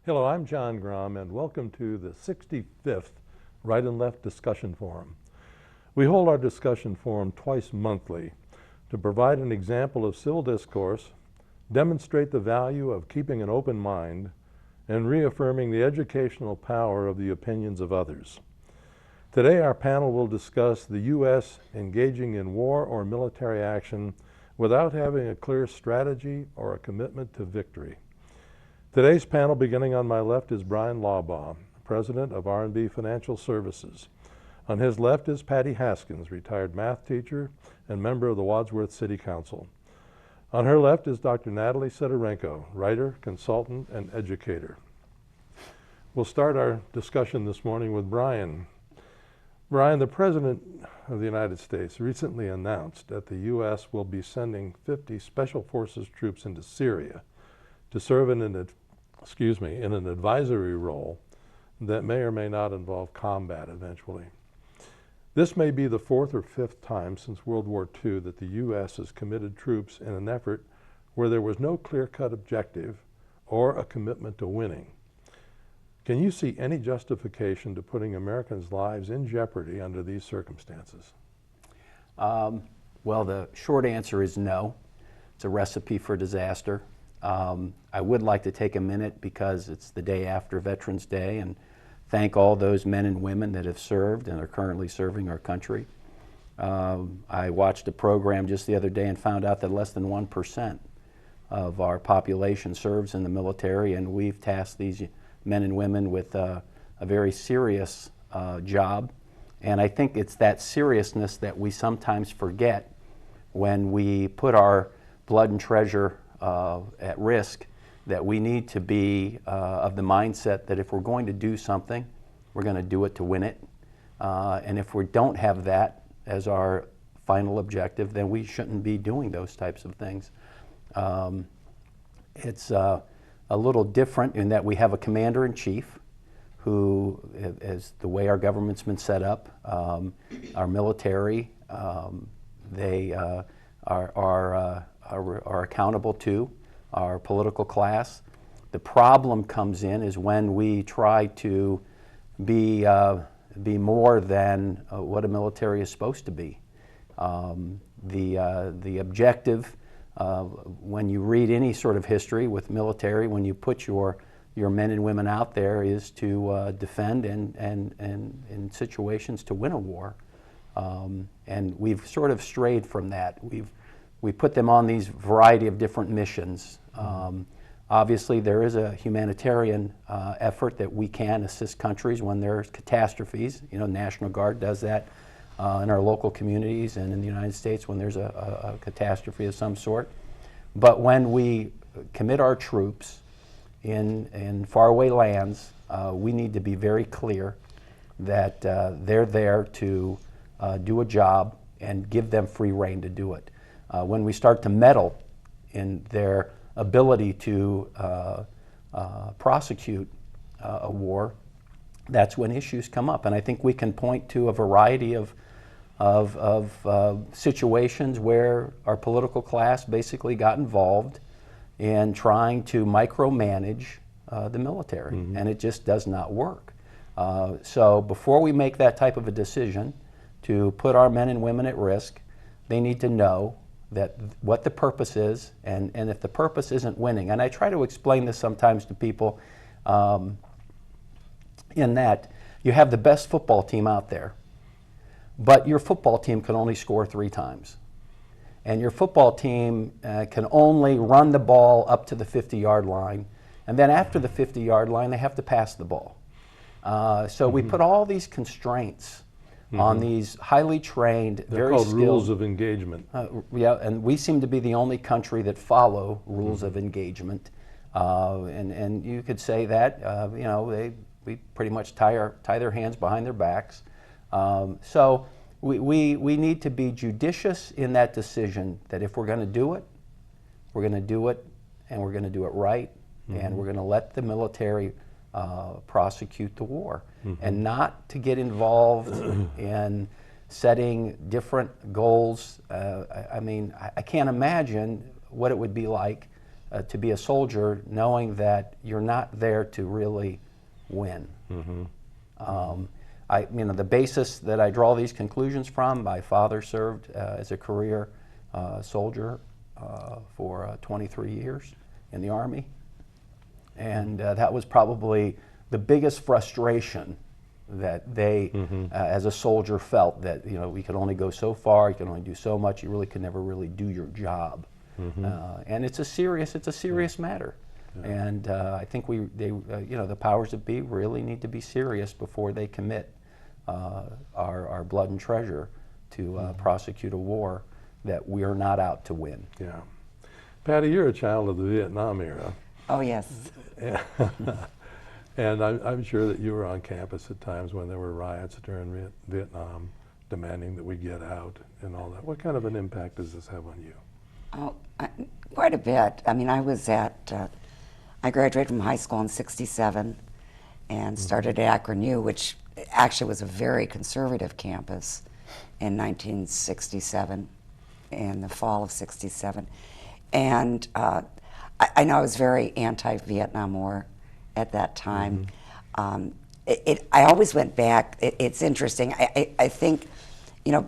Hello, I'm John Grom, and welcome to the 65th Right and Left Discussion Forum. We hold our discussion forum twice monthly to provide an example of civil discourse, demonstrate the value of keeping an open mind, and reaffirming the educational power of the opinions of others. Today, our panel will discuss the U.S. engaging in war or military action without having a clear strategy or a commitment to victory. Today's panel, beginning on my left, is Bryan Laubaugh, president of R&B Financial Services. On his left is Patty Haskins, retired math teacher and member of the Wadsworth City Council. On her left is Dr. Natalie Sydorenko, writer, consultant, and educator. We'll start our discussion this morning with Bryan. Bryan, the President of the United States recently announced that the U.S. will be sending 50 Special Forces troops into Syria to serve in an advisory role that may or may not involve combat eventually. This may be the fourth or fifth time since World War II that the U.S. has committed troops in an effort where there was no clear-cut objective or a commitment to winning. Can you see any justification to putting Americans' lives in jeopardy under these circumstances? Well, the short answer is no. It's a recipe for disaster. I would like to take a minute, because it's the day after Veterans Day, and thank all those men and women that have served and are currently serving our country. I watched a program just the other day and found out that less than 1% of our population serves in the military, and we've tasked these men and women with a very serious job. And I think it's that seriousness that we sometimes forget when we put our blood and treasure at risk, that we need to be of the mindset that if we're going to do something, we're going to do it to win it. And if we don't have that as our final objective, then we shouldn't be doing those types of things. It's a little different in that we have a commander-in-chief who, as the way our government's been set up, our military, they are accountable to our political class. The problem comes in is when we try to be more than what a military is supposed to be. The objective, when you read any sort of history with military, when you put your men and women out there, is to defend and in situations to win a war. And we've sort of strayed from that. We put them on these variety of different missions. Obviously, there is a humanitarian effort that we can assist countries when there's catastrophes. You know, National Guard does that in our local communities and in the United States when there's a catastrophe of some sort. But when we commit our troops in faraway lands, we need to be very clear that they're there to do a job and give them free rein to do it. When we start to meddle in their ability to prosecute a war, that's when issues come up. And I think we can point to a variety of situations where our political class basically got involved in trying to micromanage the military, and it just does not work. So before we make that type of a decision to put our men and women at risk, they need to know that what the purpose is, and if the purpose isn't winning. And I try to explain this sometimes to people in that you have the best football team out there, but your football team can only score 3 times. And your football team can only run the ball up to the 50-yard line, and then after the 50-yard line, they have to pass the ball. So we put all these constraints on these highly trained, They're called rules of engagement. Yeah, and we seem to be the only country that follow rules of engagement. And you could say that, you know, we pretty much tie their hands behind their backs. So we need to be judicious in that decision, that if we're going to do it, we're going to do it, and we're going to do it right, and we're going to let the military prosecute the war, and not to get involved in setting different goals. I mean, I can't imagine what it would be like to be a soldier knowing that you're not there to really win. The basis that I draw these conclusions from, my father served as a career soldier for 23 years in the Army, and that was probably the biggest frustration that they, as a soldier, felt, that we could only go so far, you can only do so much, you really could never really do your job. And it's a serious matter. And I think the powers that be really need to be serious before they commit our blood and treasure to prosecute a war that we're not out to win. Yeah. Patty, you're a child of the Vietnam era. Oh, yes. And I'm sure that you were on campus at times when there were riots during Vietnam demanding that we get out and all that. What kind of an impact does this have on you? Oh, quite a bit. I mean, I graduated from high school in '67 and started at Akron U, which actually was a very conservative campus, in 1967, in the fall of '67. And I know I was very anti-Vietnam War at that time. I always went back. It's interesting. I think,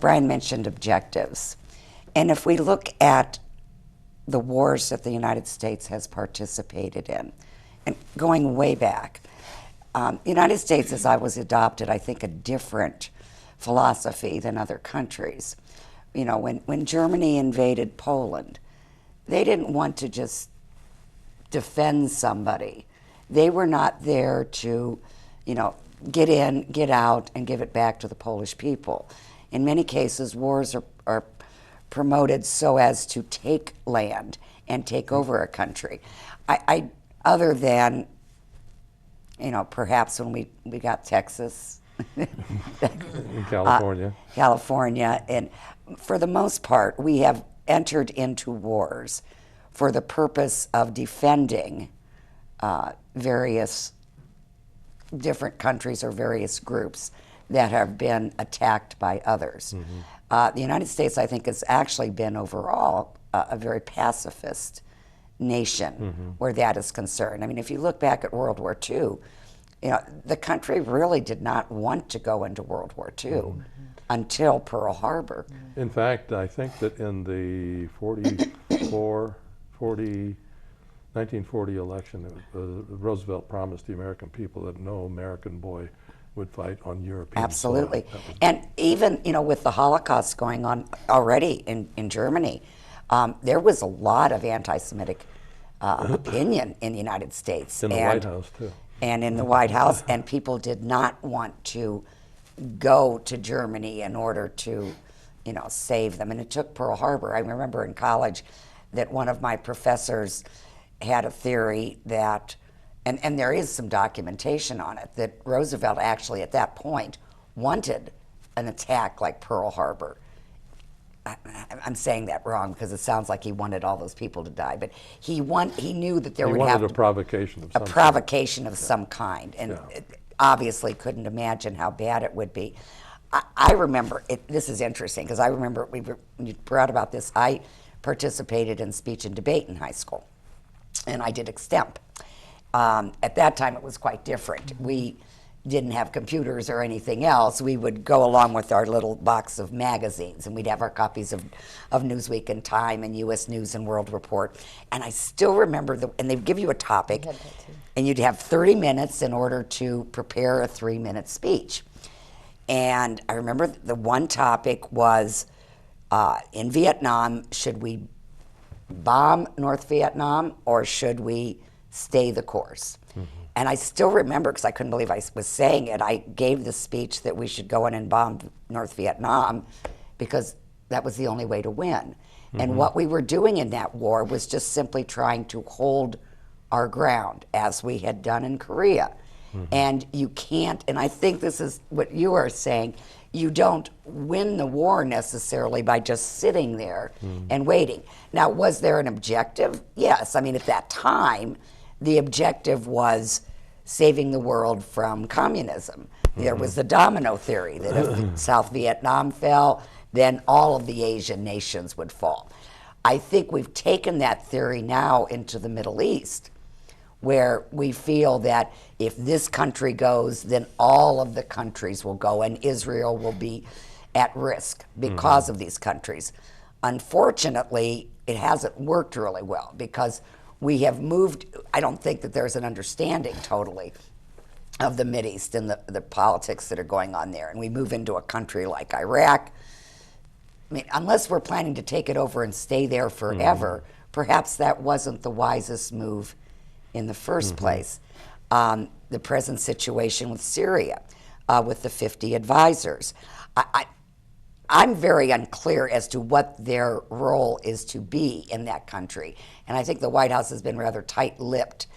Bryan mentioned objectives. And if we look at the wars that the United States has participated in, and going way back, the United States, as I was adopted, I think, a different philosophy than other countries. When Germany invaded Poland, they didn't want to just defend somebody. They were not there to, get in, get out, and give it back to the Polish people. In many cases, wars are promoted so as to take land and take over a country. Other than, perhaps when we got Texas. In California. California. And for the most part, we have entered into wars for the purpose of defending various different countries or various groups that have been attacked by others. The United States, I think, has actually been overall a very pacifist nation where that is concerned. I mean, if you look back at World War II, the country really did not want to go into World War II until Pearl Harbor. In fact, I think that in the 1940 election, Roosevelt promised the American people that no American boy would fight on European Absolutely. soil. And even, with the Holocaust going on already in Germany, there was a lot of anti-Semitic opinion in the United States. In the White House, too. And in the White House, and people did not want to go to Germany in order to, save them. And it took Pearl Harbor. I remember in college that one of my professors had a theory that, and there is some documentation on it, that Roosevelt actually at that point wanted an attack like Pearl Harbor. I'm saying that wrong because it sounds like he wanted all those people to die, but he knew that there would have to a provocation of some provocation of some kind, and obviously couldn't imagine how bad it would be. I remember this is interesting because I remember when you brought about this. I participated in speech and debate in high school, and I did extemp. At that time, it was quite different. We didn't have computers or anything else. We would go along with our little box of magazines, and we'd have our copies of Newsweek and Time and U.S. News and World Report. And I still remember, and they'd give you a topic, and you'd have 30 minutes in order to prepare a 3-minute speech. And I remember the one topic was, in Vietnam, should we bomb North Vietnam or should we stay the course? And I still remember, because I couldn't believe I was saying it, I gave the speech that we should go in and bomb North Vietnam because that was the only way to win. And what we were doing in that war was just simply trying to hold our ground, as we had done in Korea. And you can't, and I think this is what you are saying, you don't win the war necessarily by just sitting there and waiting. Now, was there an objective? Yes. I mean, at that time, the objective was saving the world from communism. There was the domino theory that if South Vietnam fell, then all of the Asian nations would fall. I think we've taken that theory now into the Middle East, where we feel that if this country goes, then all of the countries will go, and Israel will be at risk because of these countries. Unfortunately, it hasn't worked really well because we have moved. I don't think that there's an understanding totally of the Mideast and the politics that are going on there. And we move into a country like Iraq. I mean, unless we're planning to take it over and stay there forever, perhaps that wasn't the wisest move in the first place. The present situation with Syria, with the 50 advisors. I'm very unclear as to what their role is to be in that country. And I think the White House has been rather tight-lipped.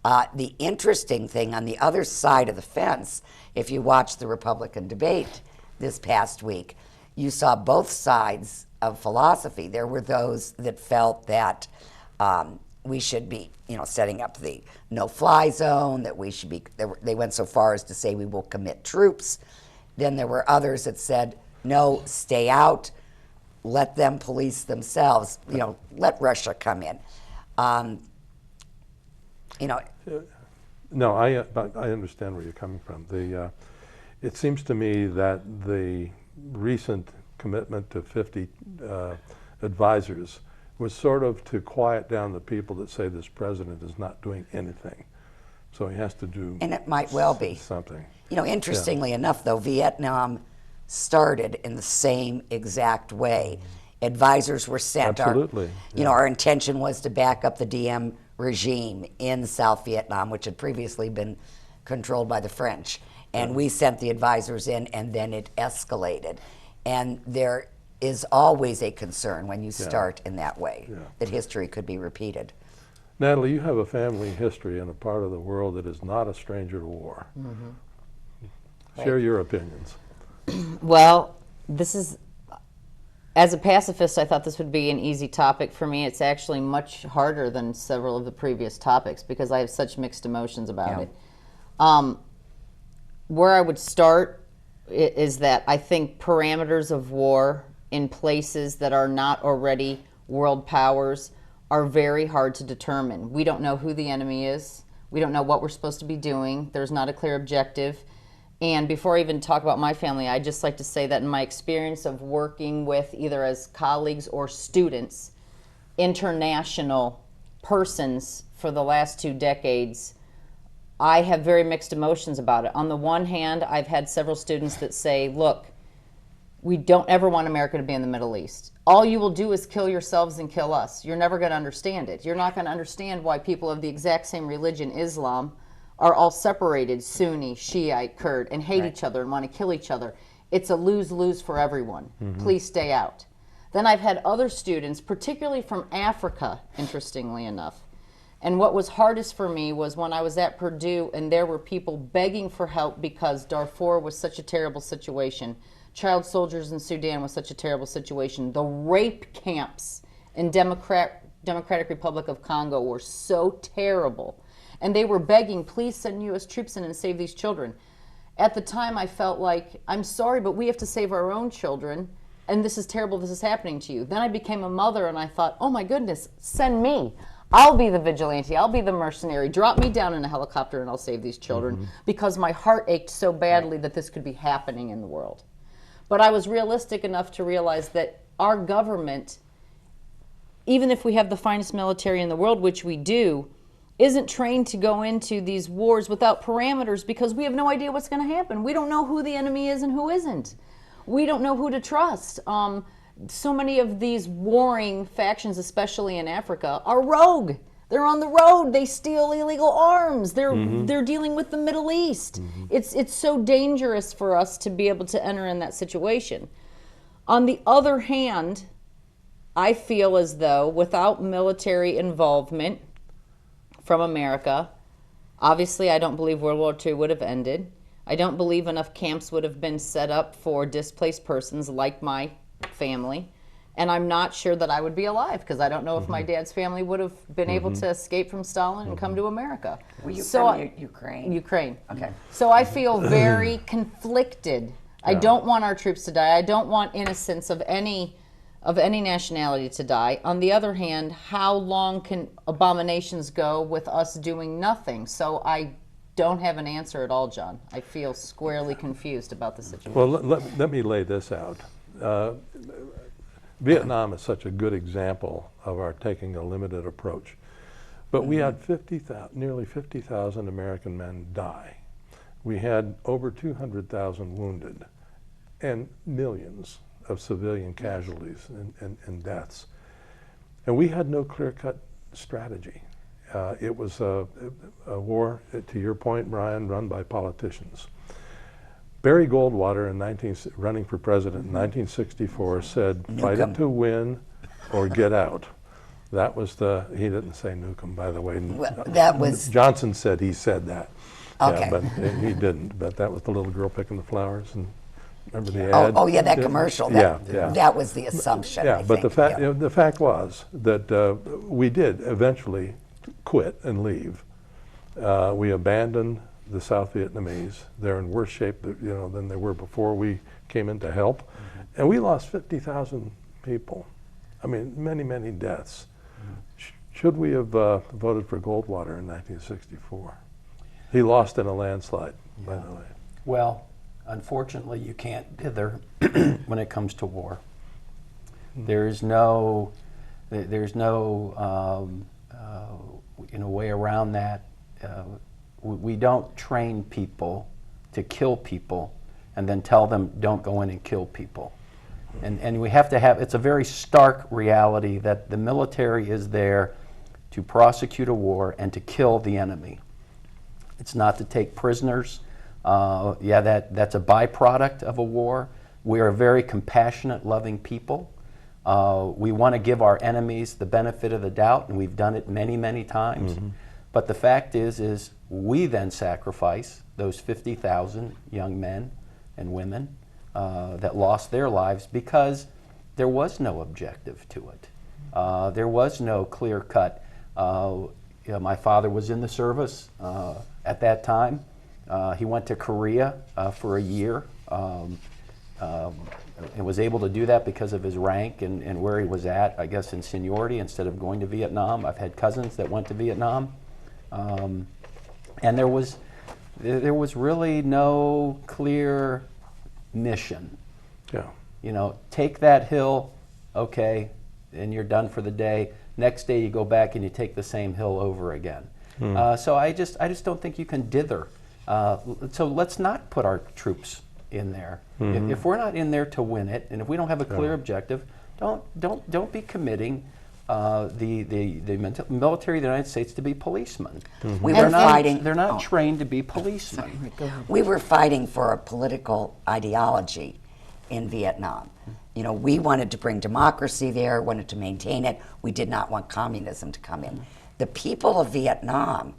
The interesting thing on the other side of the fence, if you watch the Republican debate this past week, you saw both sides of philosophy. There were those that felt that we should be, setting up the no-fly zone, that we should be, they went so far as to say we will commit troops. Then there were others that said, no, stay out, let them police themselves, let Russia come in. No, I understand where you're coming from. It seems to me that the recent commitment to 50 advisors was sort of to quiet down the people that say this president is not doing anything. So he has to do And it might well be. something. Interestingly enough, though, Vietnam started in the same exact way. Advisors were sent. Absolutely. Our intention was to back up the Diem regime in South Vietnam, which had previously been controlled by the French. And we sent the advisors in, and then it escalated. And there is always a concern when you start in that way, that history could be repeated. Natalie, you have a family history in a part of the world that is not a stranger to war. Share your opinions. Well, this is, as a pacifist, I thought this would be an easy topic for me. It's actually much harder than several of the previous topics because I have such mixed emotions about it. Where I would start is that I think parameters of war in places that are not already world powers are very hard to determine. We don't know who the enemy is. We don't know what we're supposed to be doing. There's not a clear objective. And before I even talk about my family, I'd just like to say that in my experience of working with either as colleagues or students, international persons for the last 2 decades, I have very mixed emotions about it. On the one hand, I've had several students that say, look, we don't ever want America to be in the Middle East. All you will do is kill yourselves and kill us. You're never going to understand it. You're not going to understand why people of the exact same religion, Islam, are all separated, Sunni, Shiite, Kurd, and hate each other and want to kill each other. It's a lose-lose for everyone. Please stay out. Then I've had other students, particularly from Africa, interestingly enough. And what was hardest for me was when I was at Purdue and there were people begging for help because Darfur was such a terrible situation. Child soldiers in Sudan was such a terrible situation. The rape camps in Democratic Republic of Congo were so terrible. And they were begging, please send U.S. troops in and save these children. At the time, I felt like, I'm sorry, but we have to save our own children, and this is terrible, this is happening to you. Then I became a mother, and I thought, oh my goodness, send me. I'll be the vigilante, I'll be the mercenary. Drop me down in a helicopter, and I'll save these children, because my heart ached so badly that this could be happening in the world. But I was realistic enough to realize that our government, even if we have the finest military in the world, which we do, isn't trained to go into these wars without parameters because we have no idea what's going to happen. We don't know who the enemy is and who isn't. We don't know who to trust. So many of these warring factions, especially in Africa, are rogue. They're on the road. They steal illegal arms. They're dealing with the Middle East. It's so dangerous for us to be able to enter in that situation. On the other hand, I feel as though without military involvement from America, obviously I don't believe World War II would have ended. I don't believe enough camps would have been set up for displaced persons like my family. And I'm not sure that I would be alive because I don't know if my dad's family would have been able to escape from Stalin and come to America. Were you from Ukraine? Ukraine. Okay. So I feel very conflicted. I don't want our troops to die. I don't want innocents of any of any nationality to die. On the other hand, how long can abominations go with us doing nothing? So I don't have an answer at all, John. I feel squarely confused about the situation. Well, let me lay this out. Vietnam is such a good example of our taking a limited approach. But we had nearly 50,000 American men die. We had over 200,000 wounded and millions of civilian casualties and deaths. And we had no clear-cut strategy. It was a war, to your point, Bryan, run by politicians. Barry Goldwater, running for president in 1964, said, fight it to win or get out. That was he didn't say Newcomb, by the way. Well, that was... Johnson said he said that. Okay. Yeah, but he didn't. But that was the little girl picking the flowers. And remember the ad? Oh, yeah, that commercial. Yeah. That was the assumption, Yeah, I but think. the fact was that we did eventually quit and leave. We abandoned the South Vietnamese. They're in worse shape than they were before we came in to help. Mm-hmm. And we lost 50,000 people. I mean, many, many deaths. Mm-hmm. Should we have voted for Goldwater in 1964? He lost in a landslide, by the way. Well, unfortunately, you can't dither when it comes to war. Mm-hmm. There's no way around that. We don't train people to kill people and then tell them don't go in and kill people. And we have to have, it's a very stark reality that the military is there to prosecute a war and to kill the enemy. It's not to take prisoners. That's a byproduct of a war. We are very compassionate, loving people. We want to give our enemies the benefit of the doubt, and we've done it many, many times. Mm-hmm. But the fact is we then sacrifice those 50,000 young men and women that lost their lives because there was no objective to it. There was no clear cut. My father was in the service at that time. He went to Korea for a year and was able to do that because of his rank and where he was at, I guess, in seniority instead of going to Vietnam. I've had cousins that went to Vietnam. And there was really no clear mission. Yeah. Take that hill, okay, and you're done for the day. Next day you go back and you take the same hill over again. So I just don't think you can dither. So let's not put our troops in there. Mm-hmm. If we're not in there to win it, and if we don't have a clear objective, don't be committing the military of the United States to be policemen. Mm-hmm. They're not trained to be policemen. We were fighting for a political ideology in Vietnam. We wanted to bring democracy there, wanted to maintain it. We did not want communism to come in. The people of Vietnam,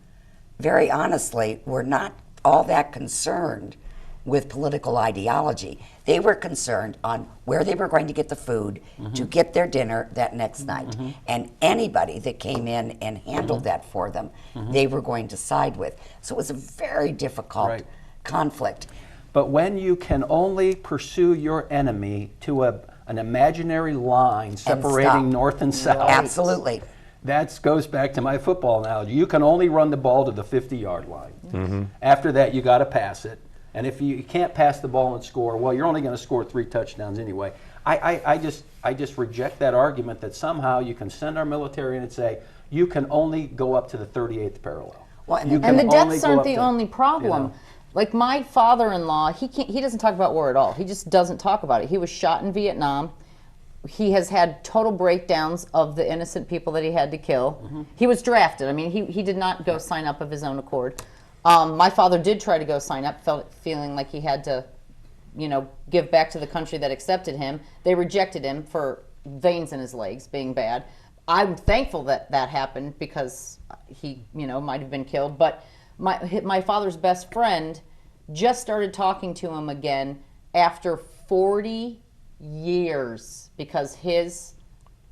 very honestly, were not all that concerned with political ideology. They were concerned on where they were going to get the food to get their dinner that next night. And anybody that came in and handled that for them, they were going to side with. So it was a very difficult conflict. But when you can only pursue your enemy to an imaginary line separating north and south. Absolutely. That goes back to my football analogy. You can only run the ball to the 50-yard line. After that, you got to pass it. And if you can't pass the ball and score, well, you're only going to score 3 touchdowns anyway. I just reject that argument that somehow you can send our military in and say, you can only go up to the 38th parallel. Well, and the deaths aren't the only problem. Like my father-in-law, he doesn't talk about war at all. He just doesn't talk about it. He was shot in Vietnam. He has had total breakdowns of the innocent people that he had to kill. He was drafted. I mean, he did not go sign up of his own accord. My father did try to go sign up, feeling like he had to, give back to the country that accepted him. They rejected him for veins in his legs being bad. I'm thankful that that happened because he, might have been killed. But my father's best friend just started talking to him again after 40 years because his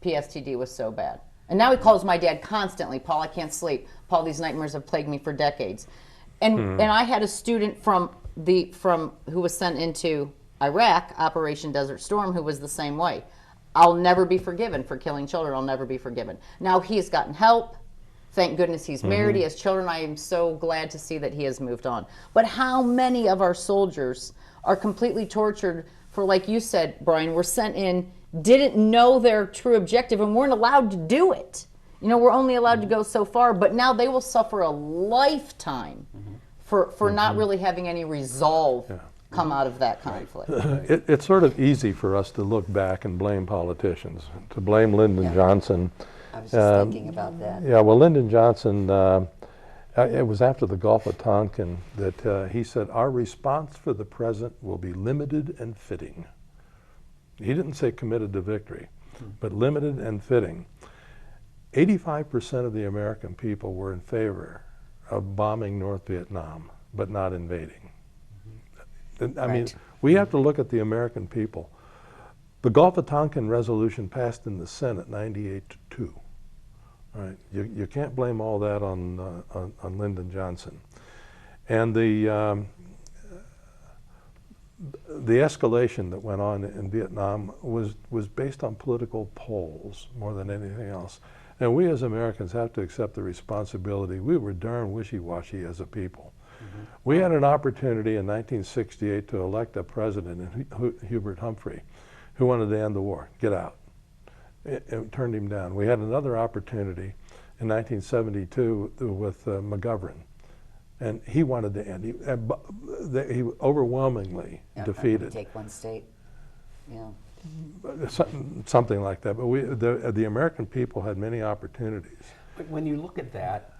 PSTD was so bad. And now he calls my dad constantly, Paul, I can't sleep. Paul, these nightmares have plagued me for decades. And I had a student from who was sent into Iraq, Operation Desert Storm, who was the same way. I'll never be forgiven for killing children. I'll never be forgiven. Now he's gotten help. Thank goodness he's married. He has children. I am so glad to see that he has moved on. But how many of our soldiers are completely tortured for, like you said, Bryan, were sent in, didn't know their true objective, and weren't allowed to do it. You know, we're only allowed to go so far, but now they will suffer a lifetime for not really having any resolve come out of that conflict. It's sort of easy for us to look back and blame politicians, to blame Lyndon Johnson. I was just thinking about that. Yeah, well, Lyndon Johnson, it was after the Gulf of Tonkin that he said, our response for the present will be limited and fitting. He didn't say committed to victory, but limited and fitting. 85% of the American people were in favor of bombing North Vietnam, but not invading. I mean, we have to look at the American people. The Gulf of Tonkin resolution passed in the Senate 98-2. Right? You can't blame all that on Lyndon Johnson. And the escalation that went on in Vietnam was based on political polls more than anything else. And we as Americans have to accept the responsibility. We were darn wishy-washy as a people. We had an opportunity in 1968 to elect a president, Hubert Humphrey, who wanted to end the war, get out. It turned him down. We had another opportunity in 1972 with McGovern, and he wanted to end. He overwhelmingly defeated. Take one state, yeah. Something like that. But the American people had many opportunities. But when you look at that,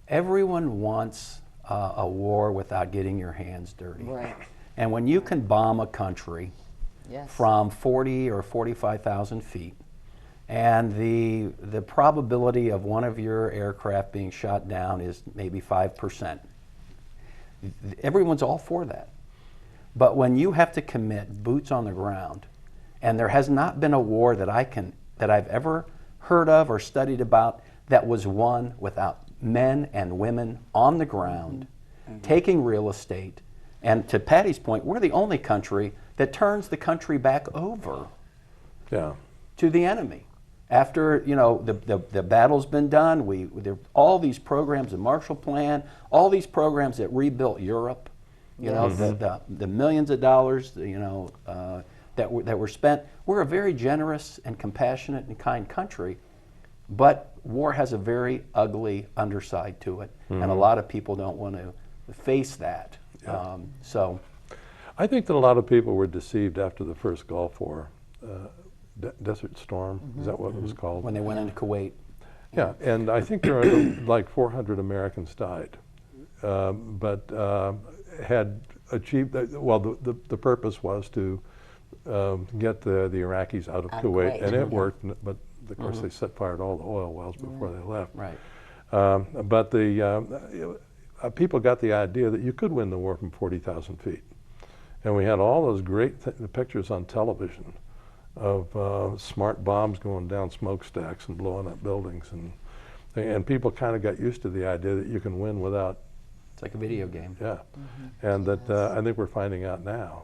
everyone wants a war without getting your hands dirty. Right. And when you can bomb a country from 40 or 45,000 feet, and the probability of one of your aircraft being shot down is maybe 5%, everyone's all for that. But when you have to commit boots on the ground, and there has not been a war that I've ever heard of or studied about that was won without men and women on the ground, taking real estate. And to Patty's point, we're the only country that turns the country back over to the enemy. After the battle's been done, there all these programs, the Marshall Plan, all these programs that rebuilt Europe, the millions of dollars, that were spent. We're a very generous and compassionate and kind country, but war has a very ugly underside to it, and a lot of people don't want to face that. So, I think that a lot of people were deceived after the first Gulf War, Desert Storm. Is that what it was called? when they went into Kuwait. Yeah, and I think there are like 400 Americans died, but had achieved. Well, the purpose was to get the Iraqis out of Kuwait, and it worked. But of course, they set fire to all the oil wells before they left. Right. But the people got the idea that you could win the war from 40,000 feet, and we had all those great pictures on television of smart bombs going down smokestacks and blowing up buildings, and people kind of got used to the idea that you can win without. It's like a video game. Yeah, and that I think we're finding out now.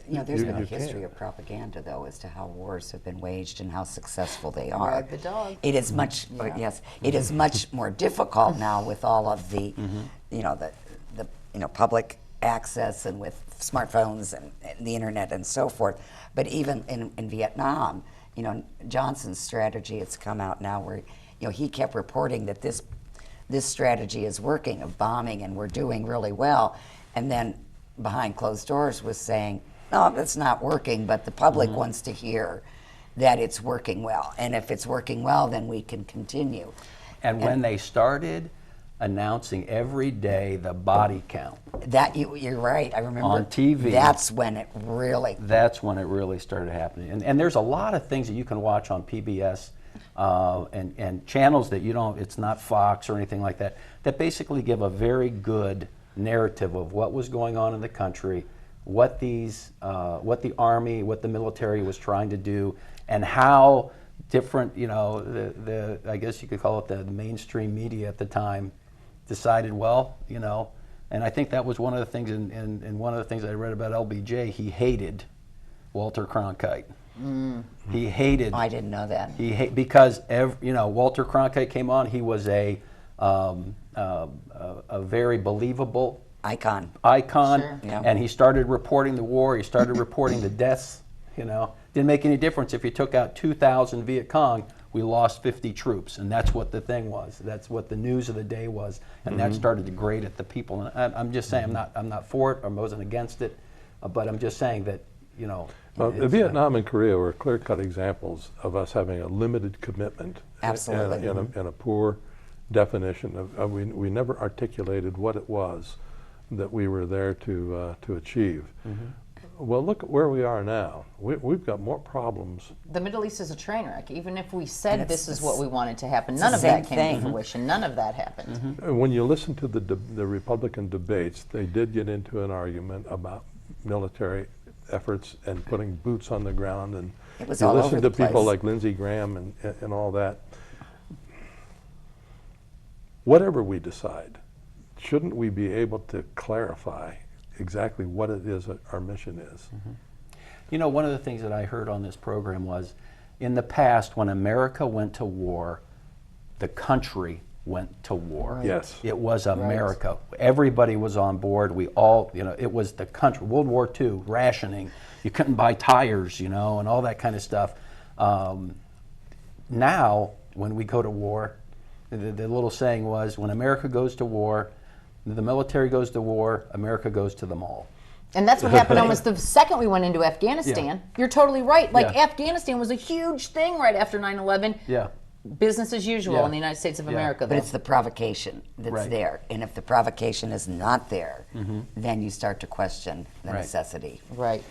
There's been a history of propaganda, though, as to how wars have been waged and how successful they are. Ride the dog. It is much, it is much more difficult now with all of the, the public access and with smartphones and the internet and so forth. But even in Vietnam, Johnson's strategy, it's come out now where, he kept reporting that this strategy is working of bombing and we're doing really well, and then behind closed doors was saying, no, that's not working, but the public wants to hear that it's working well. And if it's working well, then we can continue. And when they started announcing every day the body count. That you're right. I remember on TV. That's when it really. That's when it really started happening. And there's a lot of things that you can watch on PBS and channels that you don't. It's not Fox or anything like that. That basically give a very good narrative of what was going on in the country, what the Army, what the military was trying to do, and how different, I guess you could call it the mainstream media at the time, decided, and I think that was one of the things, and one of the things I read about LBJ, he hated Walter Cronkite. He hated. I didn't know that. Because Walter Cronkite came on. He was a very believable Icon. Sure. Yeah. and he started reporting the war. He started reporting the deaths. Didn't make any difference if you took out 2,000 Viet Cong. We lost 50 troops, and that's what the thing was. That's what the news of the day was, and that started to grate at the people. And I'm just saying, I'm not for it, or wasn't against it, but I'm just saying that Well, Vietnam and Korea were clear-cut examples of us having a limited commitment. Absolutely. And a poor definition of we never articulated what it was that we were there to achieve. Well, look at where we are now. We've got more problems. The Middle East is a train wreck. Even if we said this is what we wanted to happen, it's none the of that same came to thing. fruition. None of that happened. When you listen to the Republican debates, they did get into an argument about military efforts and putting boots on the ground, and It was you all listen over to the people place. like Lindsey Graham and all that. Whatever we decide, shouldn't we be able to clarify exactly what it is that our mission is? One of the things that I heard on this program was, in the past, when America went to war, the country went to war. Yes. It was America. Everybody was on board. We all, it was the country. World War II, rationing. You couldn't buy tires, and all that kind of stuff. Now, when we go to war, the little saying was, when America goes to war, the military goes to war, America goes to the mall. And that's what happened almost the second we went into Afghanistan. Yeah. You're totally right. Like, Yeah. Afghanistan was a huge thing right after 9/11. Yeah. Business as usual Yeah. in the United States of Yeah. America, though. But it's the provocation that's Right. there. And if the provocation is not there, then you start to question the Right. necessity. right.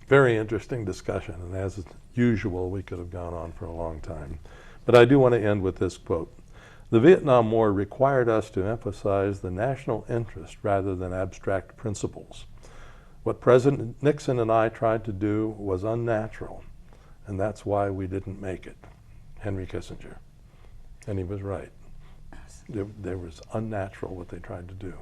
Very interesting discussion, and as usual, we could have gone on for a long time. But I do want to end with this quote. The Vietnam War required us to emphasize the national interest rather than abstract principles. What President Nixon and I tried to do was unnatural, and that's why we didn't make it. Henry Kissinger. And he was right. It was unnatural what they tried to do.